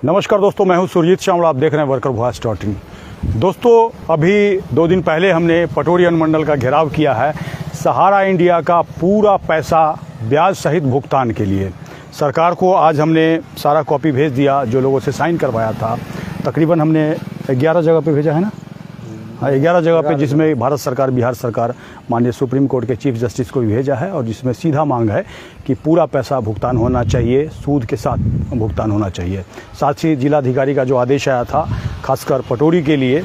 नमस्कार दोस्तों, मैं हूं सुरजीत श्यामला। आप देख रहे हैं वर्कर वॉइस .in। दोस्तों, अभी 2 दिन पहले हमने पटोरी अनुमंडल का घेराव किया है सहारा इंडिया का पूरा पैसा ब्याज सहित भुगतान के लिए। सरकार को आज हमने सारा कॉपी भेज दिया, जो लोगों से साइन करवाया था। तकरीबन हमने 11 जगह पे भेजा है ना, 11 जगह पे, जिसमें भारत सरकार, बिहार सरकार, माननीय सुप्रीम कोर्ट के चीफ जस्टिस को भी भेजा है, और जिसमें सीधा मांग है कि पूरा पैसा भुगतान होना चाहिए, सूद के साथ भुगतान होना चाहिए। साथ ही जिलाधिकारी का जो आदेश आया था खासकर पटोरी के लिए,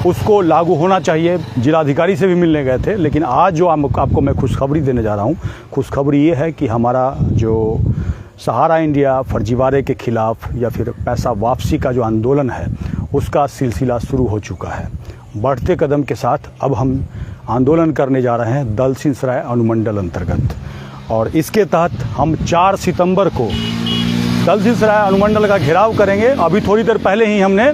उसको लागू होना चाहिए। जिलाधिकारी से भी मिलने गए थे, लेकिन आज जो आपको मैं खुशखबरी देने जा रहा हूँ, खुशखबरी ये है कि हमारा जो सहारा इंडिया फर्जीवाड़े के खिलाफ या फिर पैसा वापसी का जो आंदोलन है, उसका सिलसिला शुरू हो चुका है। बढ़ते कदम के साथ अब हम आंदोलन करने जा रहे हैं दलसिंहसराय अनुमंडल अंतर्गत, और इसके तहत हम 4 सितंबर को दलसिंहसराय अनुमंडल का घेराव करेंगे। अभी थोड़ी देर पहले ही हमने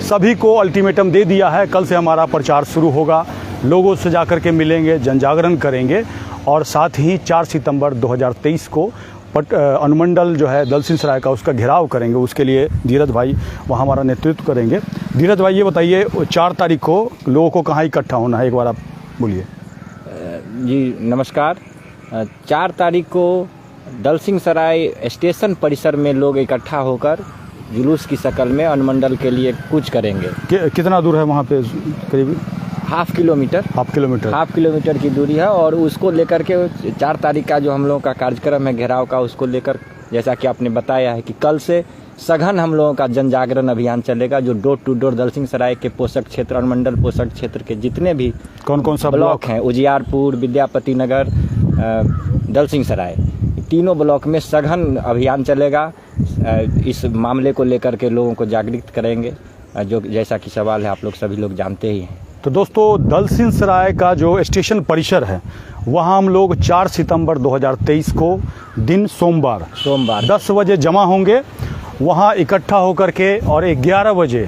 सभी को अल्टीमेटम दे दिया है। कल से हमारा प्रचार शुरू होगा, लोगों से जाकर के मिलेंगे, जन जागरण करेंगे, और साथ ही 4 सितंबर 2023 को अनुमंडल जो है दलसिंहसराय का, उसका घेराव करेंगे। उसके लिए धीरज भाई वहाँ हमारा नेतृत्व करेंगे। धीरज भाई, ये बताइए 4 तारीख को लोगों को कहाँ इकट्ठा होना है, एक बार आप बोलिए। जी नमस्कार। 4 तारीख को दलसिंहसराय स्टेशन परिसर में लोग इकट्ठा होकर जुलूस की शक्ल में अनुमंडल के लिए कूच करेंगे। कितना दूर है वहाँ पे? करीब हाफ किलोमीटर की दूरी है, और उसको लेकर के 4 तारीख का जो हम लोगों का कार्यक्रम है घेराव का, उसको लेकर जैसा कि आपने बताया है कि कल से सघन हम लोगों का जन जागरण अभियान चलेगा, जो डोर टू डोर दलसिंहसराय के पोषक क्षेत्र, अनुमंडल पोषक क्षेत्र के जितने भी कौन सा ब्लॉक हैं, उजियारपुर, विद्यापति नगर, दलसिंहसराय, तीनों ब्लॉक में सघन अभियान चलेगा। इस मामले को लेकर के लोगों को जागृत करेंगे, जो जैसा कि सवाल है आप लोग सभी लोग जानते ही हैं। तो दोस्तों, दलसिंहसराय का जो स्टेशन परिसर है, वहाँ हम लोग 4 सितंबर 2023 को दिन सोमवार 10 बजे जमा होंगे। वहाँ इकट्ठा होकर के और 11 बजे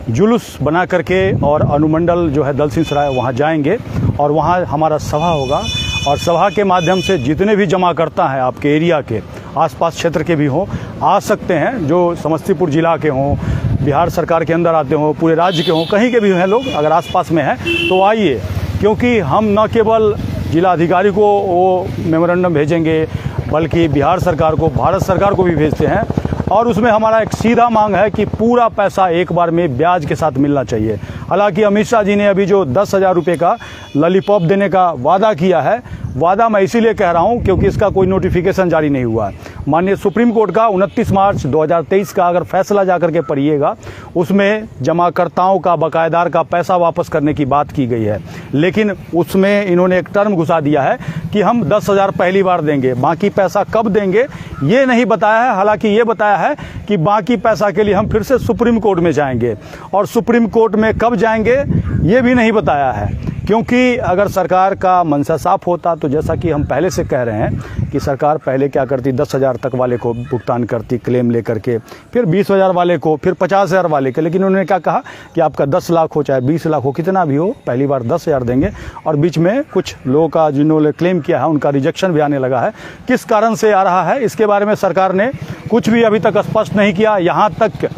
जुलूस बना करके और अनुमंडल जो है दलसिंहसराय वहाँ जाएंगे, और वहाँ हमारा सभा होगा। और सभा के माध्यम से जितने भी जमाकर्ता हैं, आपके एरिया के आसपास क्षेत्र के भी हों, आ सकते हैं। जो समस्तीपुर जिला के हों, बिहार सरकार के अंदर आते हों, पूरे राज्य के हों, कहीं के भी हैं लोग, अगर आसपास में हैं तो आइए। क्योंकि हम न केवल जिलाधिकारी को वो मेमोरेंडम भेजेंगे, बल्कि बिहार सरकार को, भारत सरकार को भी भेजते हैं। और उसमें हमारा एक सीधा मांग है कि पूरा पैसा एक बार में ब्याज के साथ मिलना चाहिए। हालांकि अमित शाह जी ने अभी जो 10,000 रुपये का लॉलीपॉप देने का वादा किया है, वादा मैं इसीलिए कह रहा हूं क्योंकि इसका कोई नोटिफिकेशन जारी नहीं हुआ है। माननीय सुप्रीम कोर्ट का 29 मार्च 2023 का अगर फैसला जाकर के पढ़िएगा, उसमें जमाकर्ताओं का, बकायेदार का पैसा वापस करने की बात की गई है। लेकिन उसमें इन्होंने एक टर्म घुसा दिया है कि हम 10,000 पहली बार देंगे, बाकी पैसा कब देंगे ये नहीं बताया है। हालांकि ये बताया है कि बाकी पैसा के लिए हम फिर से सुप्रीम कोर्ट में जाएंगे, और सुप्रीम कोर्ट में कब जाएंगे ये भी नहीं बताया है। क्योंकि अगर सरकार का मंशा साफ होता तो जैसा कि हम पहले से कह रहे हैं कि सरकार पहले क्या करती, 10,000 तक वाले को भुगतान करती क्लेम लेकर के, फिर 20,000 वाले को, फिर 50,000 वाले के। लेकिन उन्होंने क्या कहा कि आपका 10 लाख हो चाहे 20 लाख हो, कितना भी हो, पहली बार 10,000 देंगे। और बीच में कुछ लोगों का जिन्होंने क्लेम किया है उनका रिजेक्शन भी आने लगा है। किस कारण से आ रहा है, इसके बारे में सरकार ने कुछ भी अभी तक स्पष्ट नहीं किया। यहाँ तक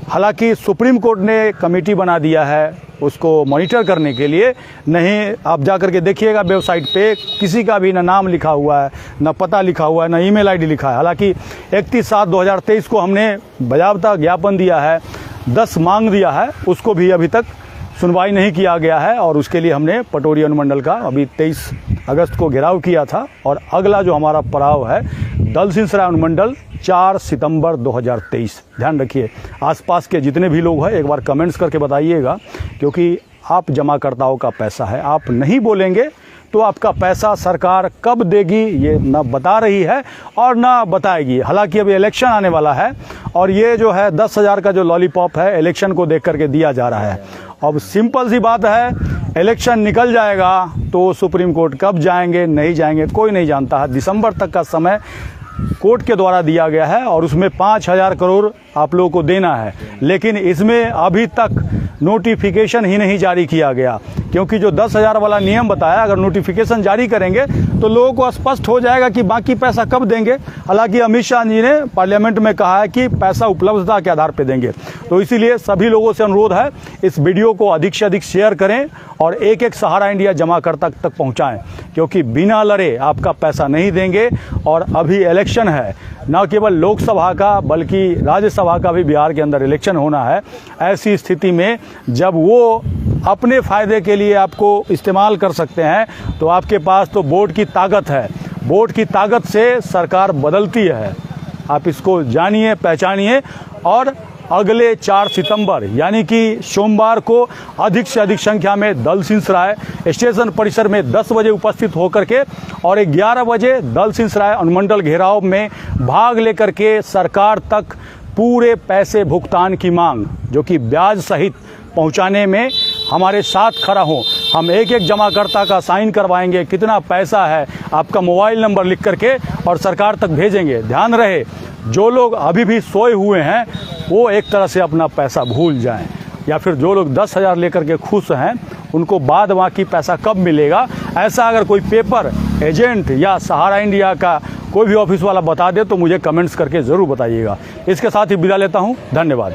हालांकि सुप्रीम कोर्ट ने कमेटी बना दिया है उसको मॉनिटर करने के लिए। नहीं, आप जा करके देखिएगा वेबसाइट पे, किसी का भी ना नाम लिखा हुआ है, ना पता लिखा हुआ है, ना ईमेल आईडी लिखा है। हालांकि 31/7/2023 को हमने बजाबता ज्ञापन दिया है, 10 मांग दिया है, उसको भी अभी तक सुनवाई नहीं किया गया है। और उसके लिए हमने पटोरी अनुमंडल का अभी 23 अगस्त को घेराव किया था, और अगला जो हमारा पड़ाव है दलसिंहसराय अनुमंडल 4 सितंबर 2023। ध्यान रखिए, आसपास के जितने भी लोग हैं एक बार कमेंट्स करके बताइएगा, क्योंकि आप जमाकर्ताओं का पैसा है। आप नहीं बोलेंगे तो आपका पैसा सरकार कब देगी ये ना बता रही है और ना बताएगी। हालांकि अभी इलेक्शन आने वाला है, और ये जो है 10,000 का जो लॉलीपॉप है इलेक्शन को देख करके दिया जा रहा है। अब सिंपल सी बात है, इलेक्शन निकल जाएगा तो सुप्रीम कोर्ट कब जाएंगे, नहीं जाएंगे, कोई नहीं जानता है। दिसंबर तक का समय कोर्ट के द्वारा दिया गया है, और उसमें 5,000 करोड़ आप लोगों को देना है। लेकिन इसमें अभी तक नोटिफिकेशन ही नहीं जारी किया गया। क्योंकि जो 10,000 वाला नियम बताया, अगर नोटिफिकेशन जारी करेंगे तो लोगों को स्पष्ट हो जाएगा कि बाकी पैसा कब देंगे। हालांकि अमित शाह जी ने पार्लियामेंट में कहा है कि पैसा उपलब्धता के आधार पर देंगे। तो इसीलिए सभी लोगों से अनुरोध है, इस वीडियो को अधिक से अधिक शेयर करें और एक एक सहारा इंडिया जमाकर्ता तक पहुंचाएं, क्योंकि बिना लड़े आपका पैसा नहीं देंगे। और अभी इलेक्शन है, न केवल लोकसभा का बल्कि राज्यसभा का भी बिहार के अंदर इलेक्शन होना है। ऐसी स्थिति में जब वो अपने फायदे के लिए आपको इस्तेमाल कर सकते हैं, तो आपके पास तो वोट की ताकत है। वोट की ताकत से सरकार बदलती है, आप इसको जानिए, पहचानिए। और अगले 4 सितंबर यानी कि सोमवार को अधिक से अधिक संख्या में दल सिंहसराय स्टेशन परिसर में 10 बजे उपस्थित होकर के और 11 बजे दल सिंहसराय अनुमंडल घेराव में भाग लेकर के सरकार तक पूरे पैसे भुगतान की मांग, जो कि ब्याज सहित पहुंचाने में हमारे साथ खड़ा हो। हम एक एक जमाकर्ता का साइन करवाएंगे, कितना पैसा है, आपका मोबाइल नंबर लिख करके और सरकार तक भेजेंगे। ध्यान रहे, जो लोग अभी भी सोए हुए हैं वो एक तरह से अपना पैसा भूल जाएं, या फिर जो लोग 10,000 लेकर के खुश हैं उनको बाद बाकी पैसा कब मिलेगा, ऐसा अगर कोई पेपर एजेंट या सहारा इंडिया का कोई भी ऑफिस वाला बता दे तो मुझे कमेंट्स करके ज़रूर बताइएगा। इसके साथ ही विदा लेता हूँ। धन्यवाद।